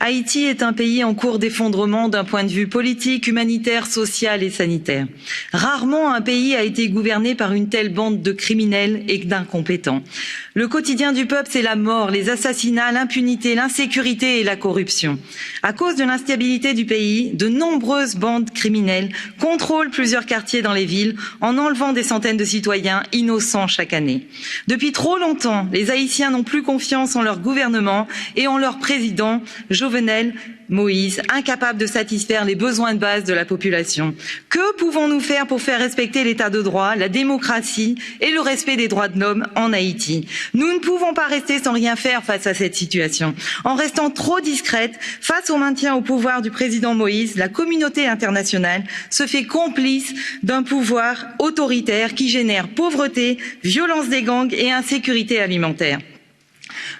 Haïti est un pays en cours d'effondrement d'un point de vue politique, humanitaire, social et sanitaire. Rarement un pays a été gouverné par une telle bande de criminels et d'incompétents. Le quotidien du peuple, c'est la mort, les assassinats, l'impunité, l'insécurité et la corruption. À cause de l'instabilité du pays, de nombreuses bandes criminelles contrôlent plusieurs quartiers dans les villes en enlevant des centaines de citoyens innocents chaque année. Depuis trop longtemps, les Haïtiens n'ont plus confiance en leur gouvernement et en leur président, Jovenel Moïse, incapable de satisfaire les besoins de base de la population. Que pouvons-nous faire pour faire respecter l'état de droit, la démocratie et le respect des droits de l'homme en Haïti? Nous ne pouvons pas rester sans rien faire face à cette situation. En restant trop discrète face au maintien au pouvoir du président Moïse, la communauté internationale se fait complice d'un pouvoir autoritaire qui génère pauvreté, violence des gangs et insécurité alimentaire.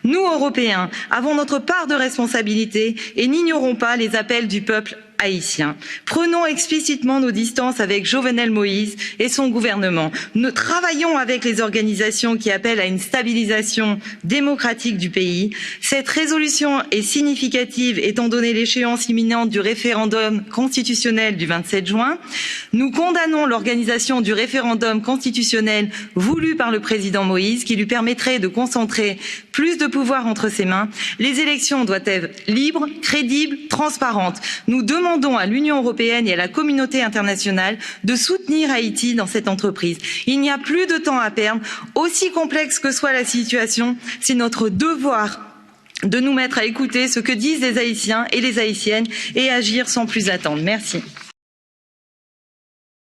Nous, Européens, avons notre part de responsabilité et n'ignorons pas les appels du peuple haïtien. Prenons explicitement nos distances avec Jovenel Moïse et son gouvernement. Nous travaillons avec les organisations qui appellent à une stabilisation démocratique du pays. Cette résolution est significative étant donné l'échéance imminente du référendum constitutionnel du 27 juin. Nous condamnons l'organisation du référendum constitutionnel voulu par le président Moïse qui lui permettrait de concentrer plus de pouvoir entre ses mains. Les élections doivent être libres, crédibles, transparentes. Nous demandons à l'Union européenne et à la communauté internationale de soutenir Haïti dans cette entreprise. Il n'y a plus de temps à perdre. Aussi complexe que soit la situation, c'est notre devoir de nous mettre à écouter ce que disent les Haïtiens et les Haïtiennes et agir sans plus attendre. Merci.